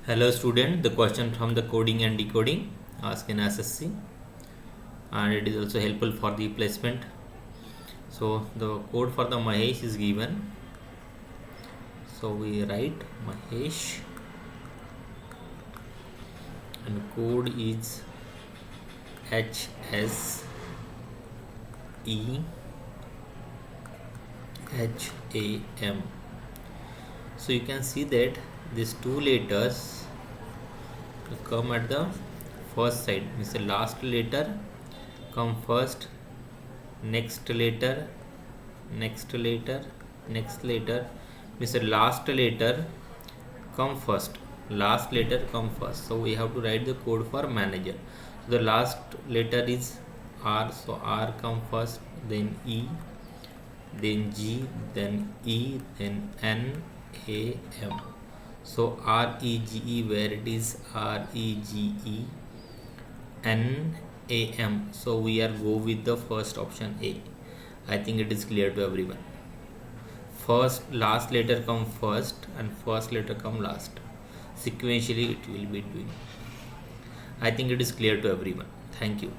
Hello student, the question from the coding and decoding asked in SSC, and it is also helpful for the placement. So the code for the Mahesh is given. So we write Mahesh and code is HSEHAM. So you can see that these two letters come at the first side, means the last letter come first, next letter, next letter, next letter, means the last letter come first, last letter come first. So we have to write the code for manager. So the last letter is R, so R come first, then E, then G, then E, then N, A, M. So R E G E, where it is R E G E N A M. So we are go with the first option A. I think it is clear to everyone. First, last letter come first and first letter come last. Sequentially it will be doing. I think it is clear to everyone. Thank you.